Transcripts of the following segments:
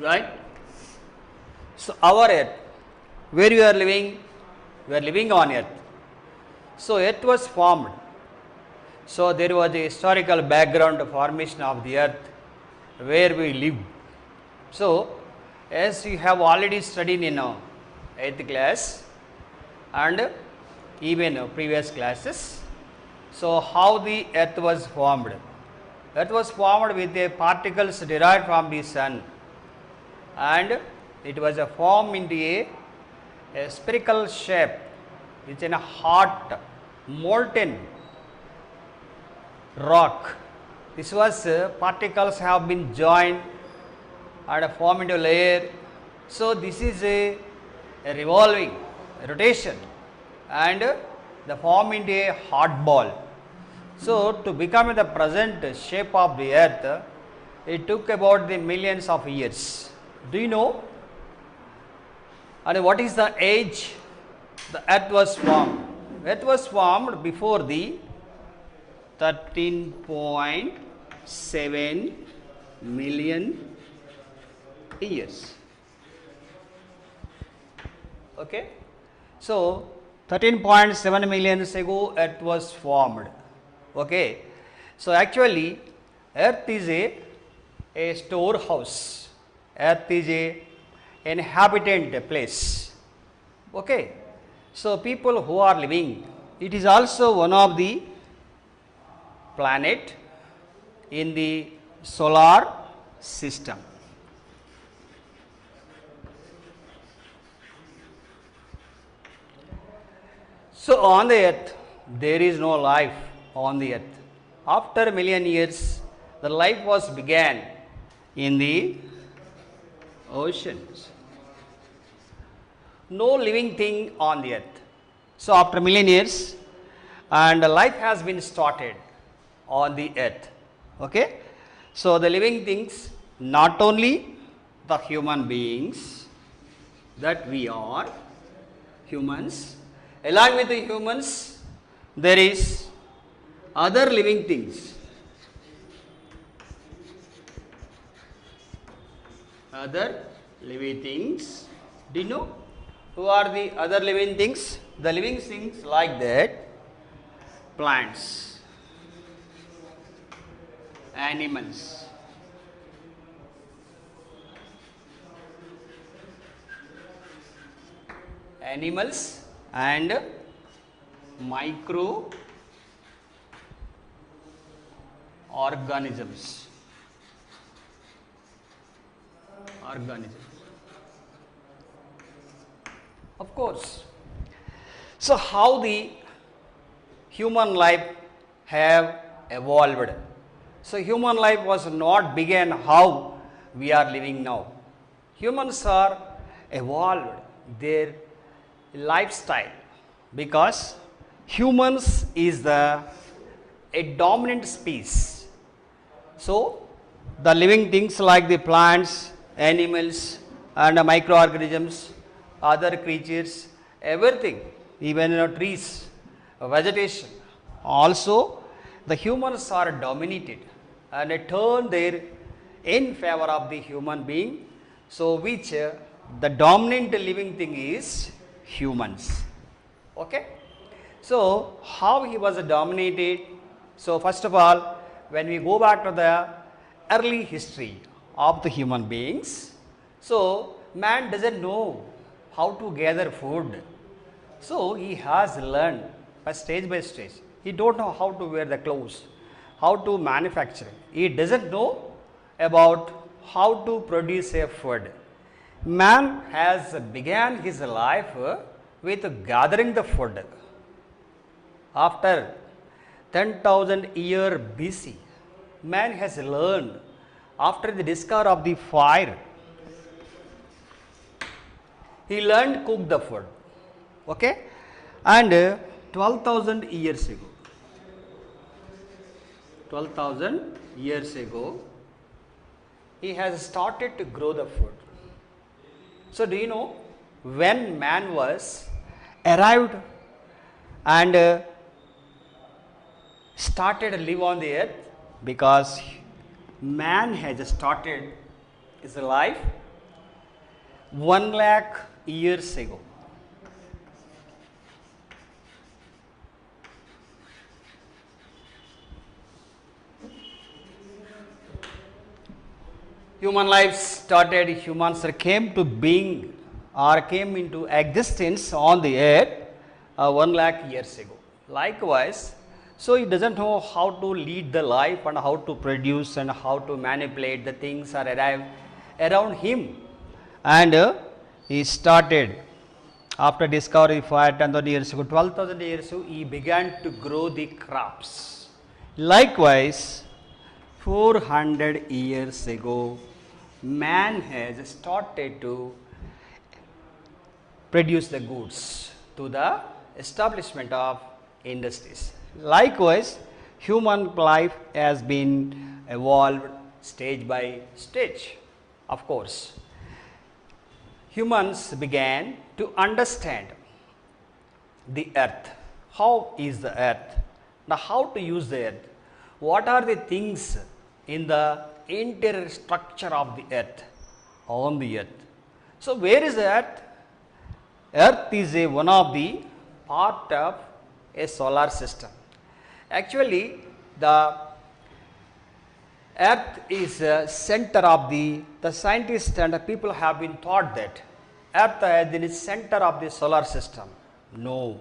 right? So our earth, where we are living? We are living on earth. So earth was formed. So there was a historical background of formation of the earth where we live. So as you have already studied in 8th class and even previous classes, so how the earth was formed? Earth was formed with the particles derived from the sun, and it was formed into a spherical shape which in a hot molten rock. This was particles have been joined and formed into a layer. So this is a revolving rotation and the form into a hot ball. So to become the present shape of the earth, it took about the millions of years. Do you know? And what is the age the earth was formed? Earth was formed before the 13.7 million years. Okay. So 13.7 million years ago earth was formed. Okay. So actually earth is a storehouse. Earth is a inhabitant place. Okay. So people who are living, it is also one of the planet in the solar system. So on the earth there is no life on the earth. After a million years the life was began in the oceans. No living thing on the earth. So after a million years and life has been started on the earth. Okay. So the living things, not only the human beings that we are humans, along with the humans there is other living things. Other living things. Do you know who are the other living things? The living things like that: plants, animals, and microorganisms. Of course. So how the human life have evolved? So human life was not began how we are living now. Humans are evolved their lifestyle because humans is a dominant species. So the living things like the plants, animals and microorganisms, other creatures, everything, even trees, vegetation, also the humans are dominated and turn their in favor of the human being. So which the dominant living thing is humans. Okay. So how he was dominated? So first of all, when we go back to the early history of the human beings, so man doesn't know how to gather food. So he has learned by stage. He don't know how to wear the clothes, how to manufacture. He doesn't know about how to produce a food. Man has began his life with gathering the food. After 10,000 years BC, man has learned after the discovery of the fire. He learned cook the food. Okay, and 12,000 years ago, 12,000 years ago, he has started to grow the food. So do you know when man was arrived and started to live on the earth? Because man has started his life 1 lakh years ago. Human life started, humans came to being or came into existence on the earth 1 lakh years ago. Likewise, so he doesn't know how to lead the life and how to produce and how to manipulate the things are arrive around him. And he started after discovery 5,000 years ago, 12,000 years ago, he began to grow the crops. Likewise, 400 years ago, man has started to produce the goods to the establishment of industries. Likewise, human life has been evolved stage by stage. Of course, humans began to understand the earth. How is the earth? Now, how to use the earth? What are the things in the interior structure of the earth, on the earth? So, where is the earth? Earth is one of the part of a solar system. Actually, the earth is a center of the scientists and the people have been taught that earth is in the center of the solar system. No,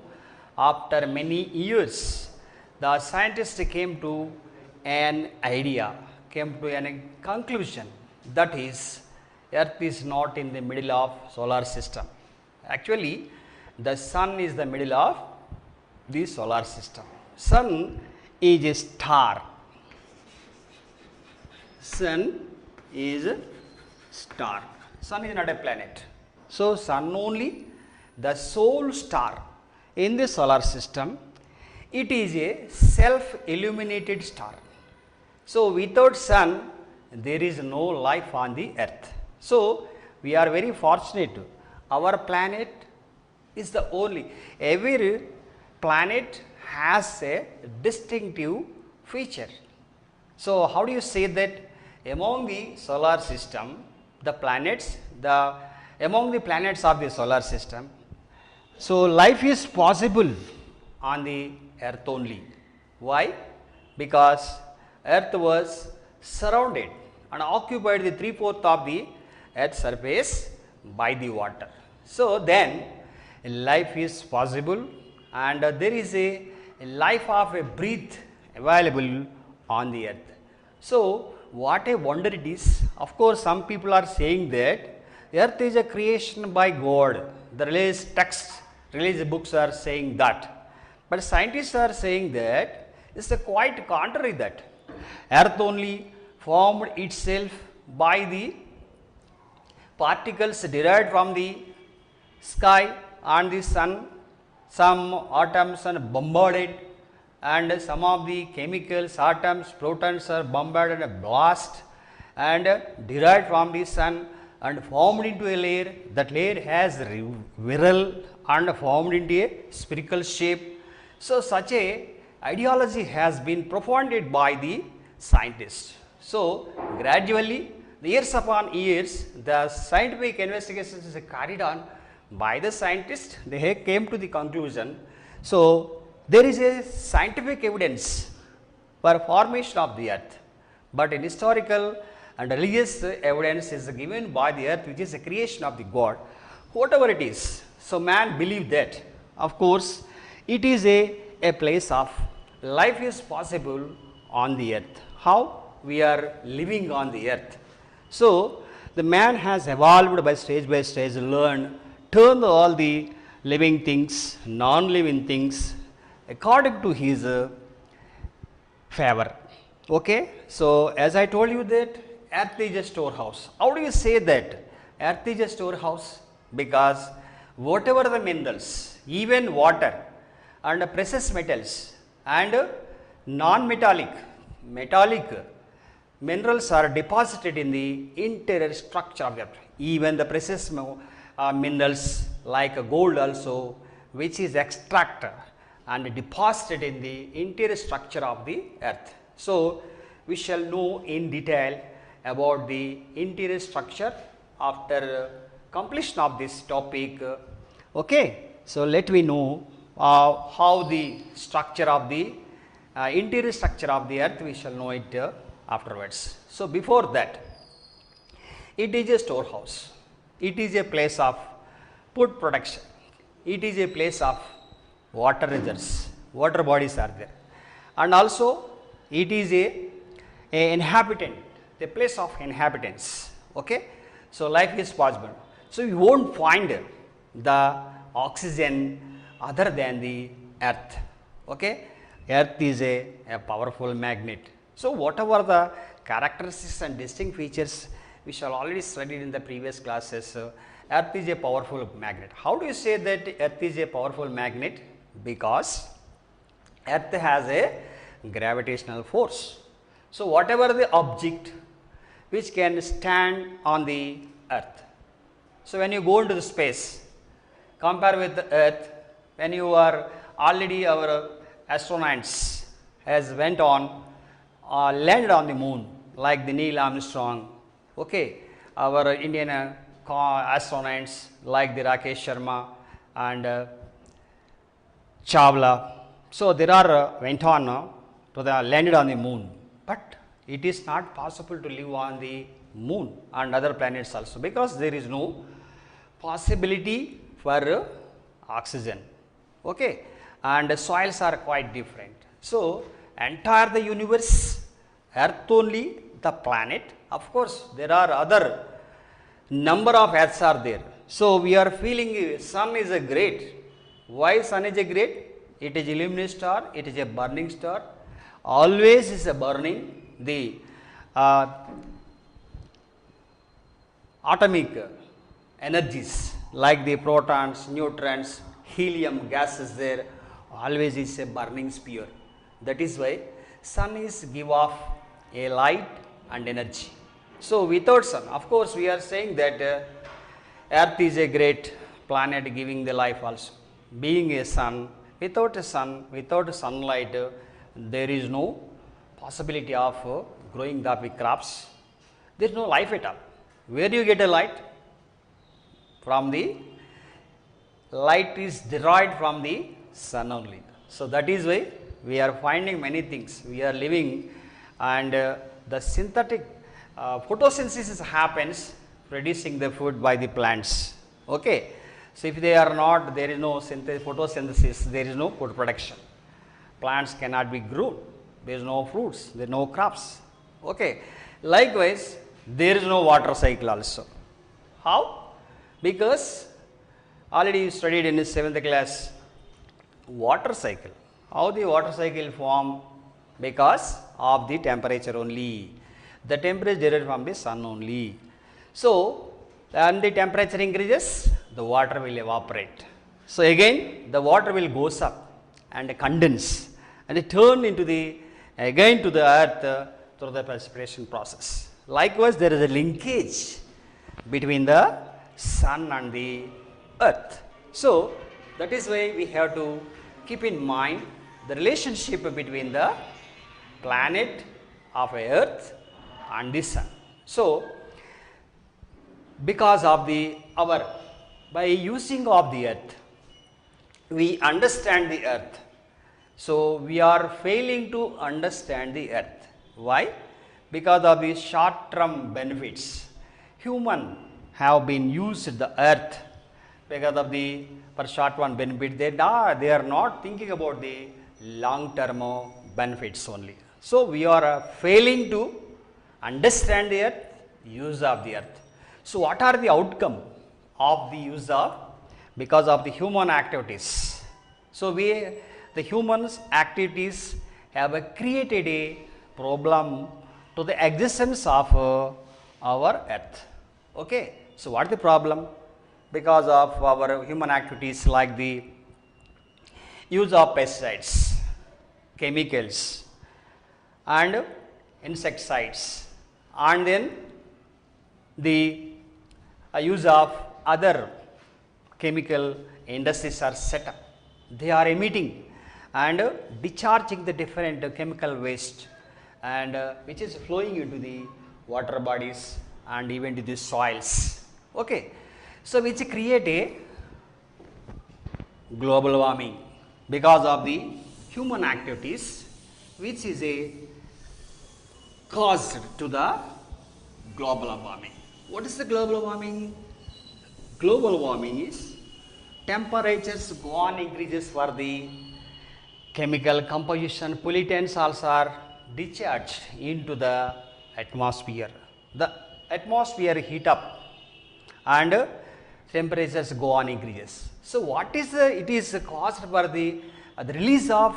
after many years, the scientists came to an idea, came to a conclusion, that is, earth is not in the middle of solar system. Actually, the sun is the middle of the solar system. Sun is a star. Sun is a star. Sun is not a planet. So, sun only the sole star in the solar system. It is a self-illuminated star. So, without sun, there is no life on the earth. So, we are very fortunate. Our planet is the only. Every planet has a distinctive feature. So, how do you say that among the solar system, the planets, among the planets of the solar system, so life is possible on the earth only. Why? Because earth was surrounded and occupied the 3/4 of the earth's surface by the water. So, then life is possible and there is a life of a breath available on the earth. So, what a wonder it is. Of course, some people are saying that earth is a creation by God. The religious texts, religious books are saying that. But scientists are saying that it's a quite contrary that earth only formed itself by the particles derived from the sky and the sun. Some atoms are bombarded and some of the chemicals, atoms, protons are bombarded and blast and derived from the sun and formed into a layer. That layer has viral and formed into a spherical shape. So, such a ideology has been propounded by the scientists. So, gradually, years upon years, the scientific investigations are carried on by the scientists. They came to the conclusion. So, there is a scientific evidence for formation of the earth, but in historical and religious evidence is given by the earth, which is a creation of the God, whatever it is. So, man believed that, of course, it is a place of life is possible on the earth. How? We are living on the earth. So, the man has evolved by stage, learned, turned all the living things, non-living things according to his favor. Okay? So, as I told you that earth is a storehouse. How do you say that earth is a storehouse? Because whatever the minerals, even water and precious metals and non-metallic, metallic minerals are deposited in the interior structure of the earth. Even the precious minerals like gold also, which is extracted and deposited in the interior structure of the earth. So, we shall know in detail about the interior structure after completion of this topic, okay, so let me know how the structure of the interior structure of the earth, we shall know it afterwards. So, before that, it is a storehouse, it is a place of food production, it is a place of water reserves, water bodies are there, and also it is a inhabitant, the place of inhabitants, okay. So, life is possible. So, you won't find the oxygen other than the earth, okay. Earth is a powerful magnet. So, whatever the characteristics and distinct features we shall already studied in the previous classes, earth is a powerful magnet. How do you say that earth is a powerful magnet? Because earth has a gravitational force. So, whatever the object which can stand on the earth. So, when you go into the space, compare with the earth, when you are already our astronauts has went on landed on the moon like the Neil Armstrong, okay, our Indian astronauts like the Rakesh Sharma and Chawla. So, there are went on to the landed on the moon, but it is not possible to live on the moon and other planets also, because there is no possibility for oxygen, okay, and soils are quite different. So, entire the universe, earth only the planet, of course there are other number of earths are there. So, we are feeling sun is a great. Why sun is a great? It is a luminous star, it is a burning star, always is a burning. The atomic energies like the protons, neutrons, helium gas is there, always is a burning sphere. That is why sun is give off a light and energy. So, without sun, of course, we are saying that earth is a great planet giving the life also. Being a sun, without sunlight, there is no possibility of growing the crops. There is no life at all. Where do you get a light? From the light is derived from the sun only. So, that is why we are finding many things. We are living and the synthetic photosynthesis happens, producing the food by the plants, okay. So, if they are not, there is no photosynthesis, there is no food production. Plants cannot be grown, there is no fruits, there are no crops, okay. Likewise, there is no water cycle also. How? Because already you studied in the 7th class water cycle. How the water cycle form? Because of the temperature only. The temperature derived from the sun only. So, when the temperature increases, the water will evaporate. So, again the water will goes up and condense and it turn into the again to the earth through the precipitation process. Likewise, there is a linkage between the sun and the earth. So, that is why we have to keep in mind the relationship between the planet of earth and the sun. So, because of by using of the earth, we understand the earth. So, we are failing to understand the earth. Why? Because of the short term benefits. Human have been used the earth because of the for short term benefit. They are not thinking about the long term benefits only. So, we are failing to understand the earth, use of the earth. So, what are the outcome of the use of? Because of the human activities. So, the humans activities have created a problem to the existence of our earth, okay. So, what is the problem? Because of our human activities like the use of pesticides, chemicals and insecticides, and then the use of other chemical industries are set up. They are emitting and discharging the different chemical waste and which is flowing into the water bodies and even to the soils, okay. So which create a global warming because of the human activities, which is a caused to the global warming. What is the global warming? Global warming is temperatures go on increases for the chemical composition, pollutants also are discharged into the atmosphere. The atmosphere heat up and temperatures go on increases. So what is it is caused for the release of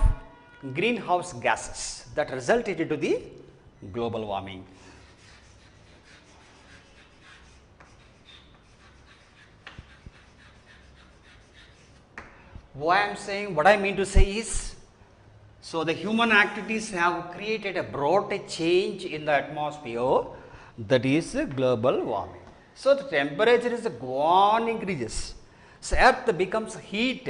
greenhouse gases that resulted into the global warming. Why I am saying, what I mean to say is, so the human activities have created a broad change in the atmosphere, that is global warming. So the temperature is go on increases. So earth becomes heat.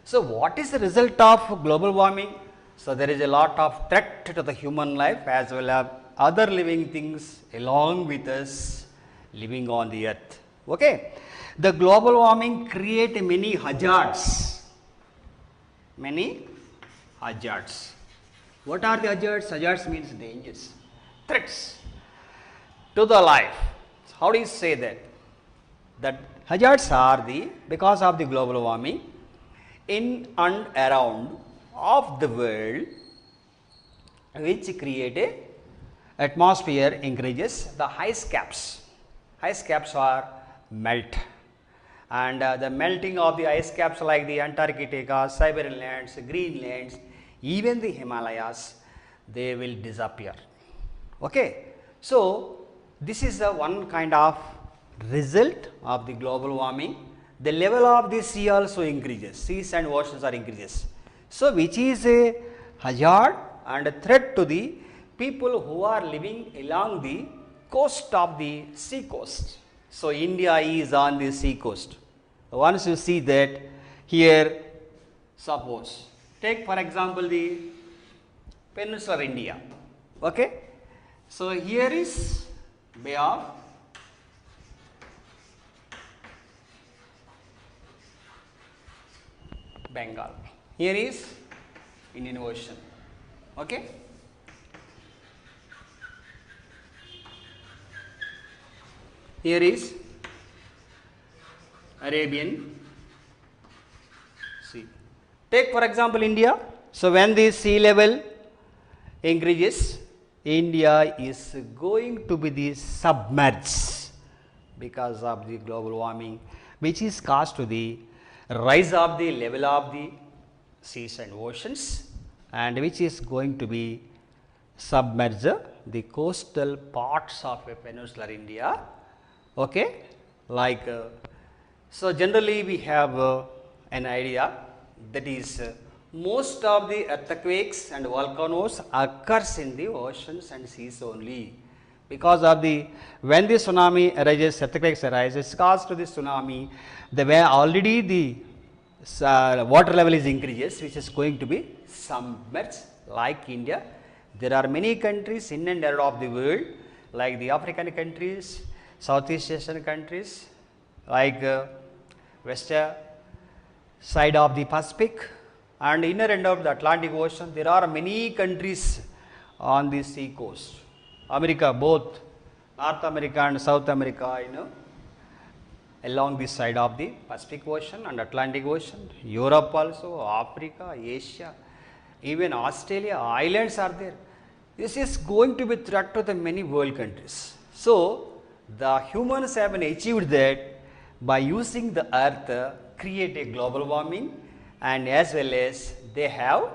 So what is the result of global warming? So there is a lot of threat to the human life as well as other living things along with us living on the earth. Okay. The global warming create many hazards. Many hazards. What are the hazards? Hazards means dangers, threats to the life. How do you say that? That hazards are the because of the global warming in and around of the world, which create a atmosphere increases the ice caps. Ice caps are melt, and the melting of the ice caps like the Antarctica, Siberian lands, Greenlands, even the Himalayas, they will disappear. Okay. So this is the one kind of result of the global warming. The level of the sea also increases, seas and oceans are increases. So which is a hazard and a threat to the people who are living along the coast of the sea coast. So India is on the sea coast. Once you see that here, suppose take for example the peninsular India. Okay. So here is Bay of Bengal. Here is Indian Ocean. Okay. Here is Arabian Sea. Take for example India. So when the sea level increases, India is going to be the submerged because of the global warming, which is caused to the rise of the level of the seas and oceans, and which is going to be submerge the coastal parts of a peninsular India. Okay, like so generally we have an idea that is most of the earthquakes and volcanoes occurs in the oceans and seas only, because of the when the tsunami arises, earthquakes arises, caused to the tsunami, the way already the water level is increases, which is going to be submerged. Like India, there are many countries in and around of the world, like the African countries, Southeast Asian countries, like west side of the Pacific and inner end of the Atlantic Ocean. There are many countries on the sea coast. America, both North America and South America, along this side of the Pacific Ocean and Atlantic Ocean, Europe also, Africa, Asia, even Australia, islands are there. This is going to be threat to the many world countries. So the humans have achieved that by using the earth, create a global warming, and as well as they have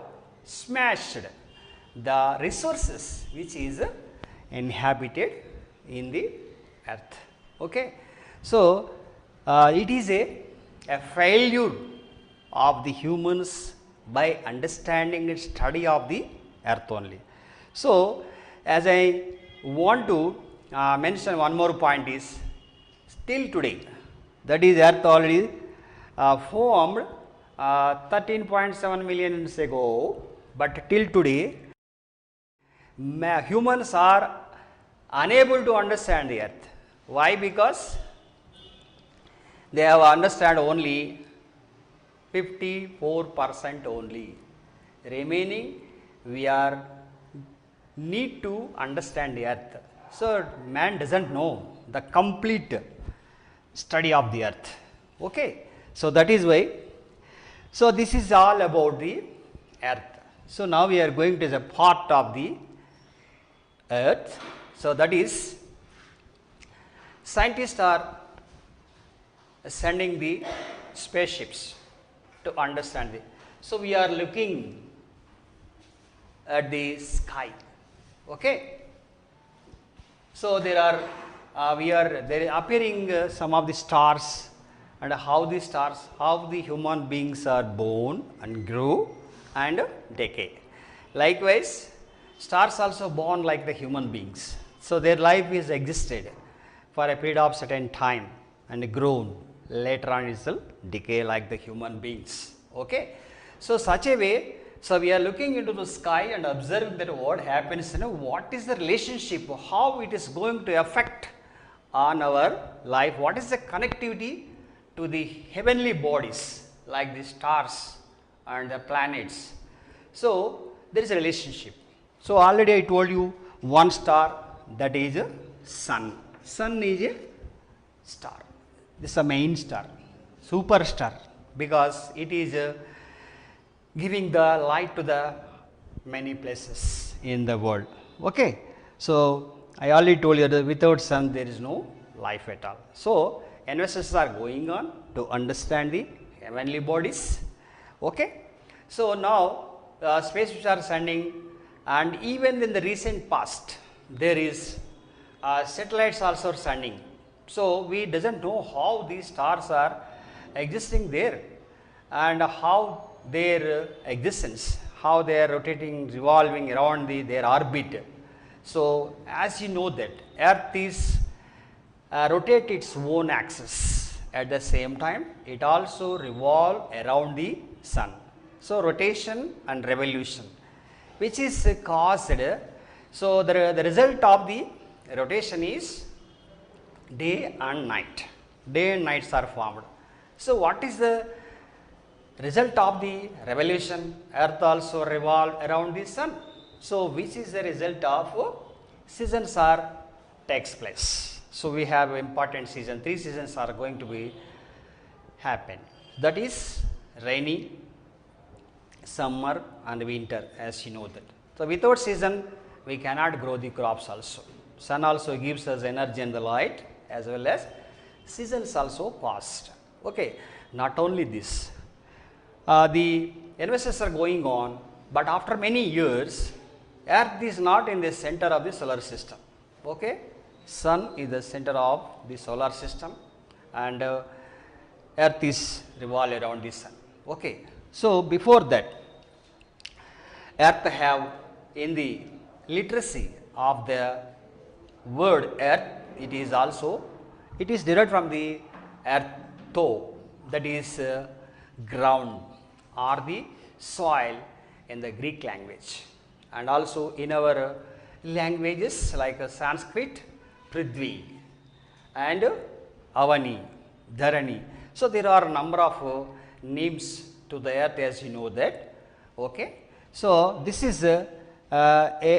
smashed the resources which is inhabited in the earth. Okay. So it is a failure of the humans by understanding and study of the earth only. So as I want to mention one more point is, still today, that is earth already formed 13.7 million years ago, but till today humans are unable to understand the earth. Why? Because they have understand only 54% only. Remaining we are need to understand the earth. So man doesn't know the complete study of the earth. Okay. So that is why. So this is all about the earth. So now we are going to the part of the earth. So that is, scientists are sending the spaceships to understand it. So we are looking at the sky. Okay. So there are appearing some of the stars, and how the human beings are born and grow and decay. Likewise, stars also born like the human beings. So their life is existed for a period of certain time and grown. Later on it will decay like the human beings. Okay. So such a way, so we are looking into the sky and observing that what happens, what is the relationship, how it is going to affect on our life, what is the connectivity to the heavenly bodies like the stars and the planets. So there is a relationship. So already I told you one star, that is a sun. Sun is a star. This is a main star, superstar, because it is giving the light to the many places in the world. Okay. So I already told you that without sun there is no life at all. So investors are going on to understand the heavenly bodies. Okay. So now spaceships are sending, and even in the recent past there is satellites also sending. So we doesn't know how these stars are existing there and how their existence, how they are rotating, revolving around their orbit. So as you know that earth is rotate its own axis, at the same time it also revolve around the sun. So rotation and revolution, which is caused, so the result of the rotation is day and night. Day and nights are formed. So what is the result of the revolution? Earth also revolve around the sun. So which is the result of seasons are takes place. So we have important season, 3 seasons are going to be happen. That is rainy, summer and winter, as you know that. So without season we cannot grow the crops also. Sun also gives us energy and the light, as well as seasons also passed. Okay. Not only this, the investors are going on, but after many years earth is not in the center of the solar system. Okay. Sun is the center of the solar system, and earth is revolve around the sun. Okay. So before that, earth have in the literacy of the word earth, it is derived from the eartho, that is ground or the soil in the Greek language, and also in our languages like Sanskrit, Prithvi and Avani, Dharani. So there are a number of names to the earth, as you know that. Okay. So this is a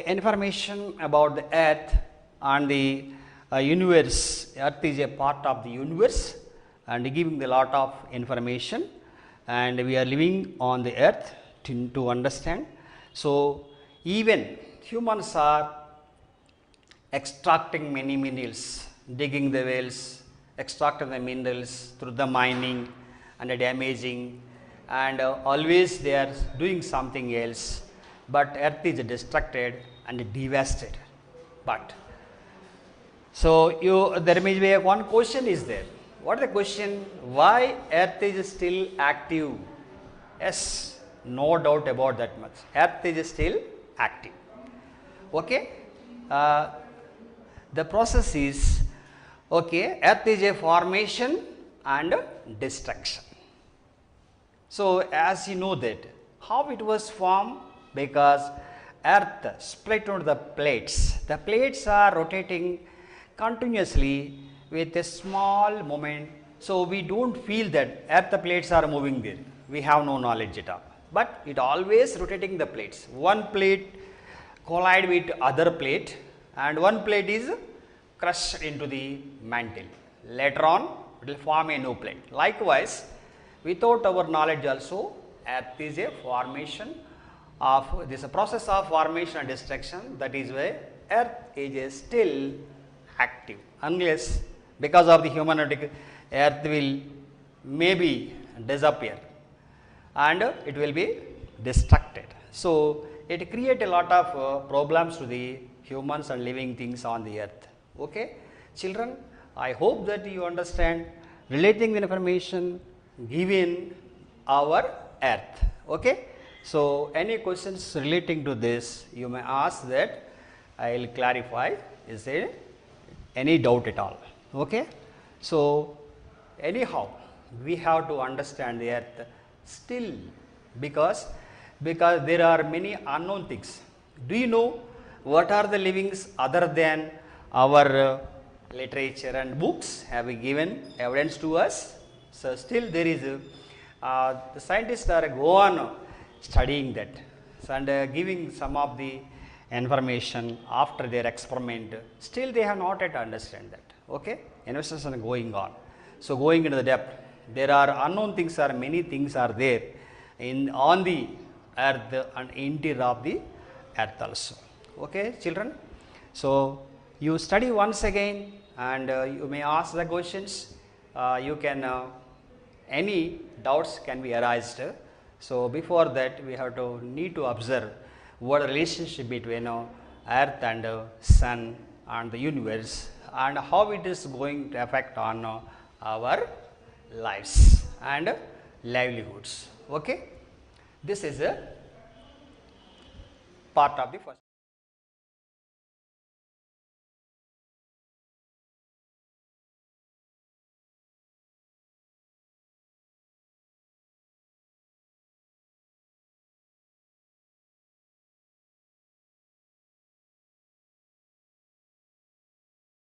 information about the earth and the universe. Earth is a part of the universe and giving a lot of information, and we are living on the earth to understand. So even humans are extracting many minerals, digging the wells, extracting the minerals through the mining and the damaging, and always they are doing something else, but earth is destructed and devastated. But so there may be one question is there. What is the question? Why earth is still active? Yes, no doubt about that much. Earth is still active. Okay. The process is, okay, earth is a formation and destruction. So as you know that how it was formed, because earth split into the plates. The plates are rotating continuously with a small moment, So we don't feel that earth plates are moving there. We have no knowledge at all. But it always rotating the plates. One plate collide with other plate and one plate is crushed into the mantle. Later on it will form a new plate. Likewise, without our knowledge also, earth is a formation of this a process of formation and destruction. That is why earth is still active, unless because of the human earth will maybe disappear and it will be destructed. So it create a lot of problems to the humans and living things on the earth. Okay, children, I hope that you understand relating the information given our earth. Okay, so any questions relating to this you may ask, that I will clarify. Is there any doubt at all? Okay, so anyhow we have to understand the earth still, because there are many unknown things. Do you know what are the livings other than our literature and books have given evidence to us? So still there is the scientists are go on studying that and giving some of the information after their experiment. Still they have not yet understand that. Okay, investigations are going on. So going into the depth, there are unknown things, are many things are there in on the earth and interior of the earth also. Okay, children, so you study once again and you may ask the questions. You can any doubts can be arised. So before that we have to need to observe what relationship between earth and sun and the universe, and how it is going to affect on our lives and livelihoods. Okay, this is a part of the first.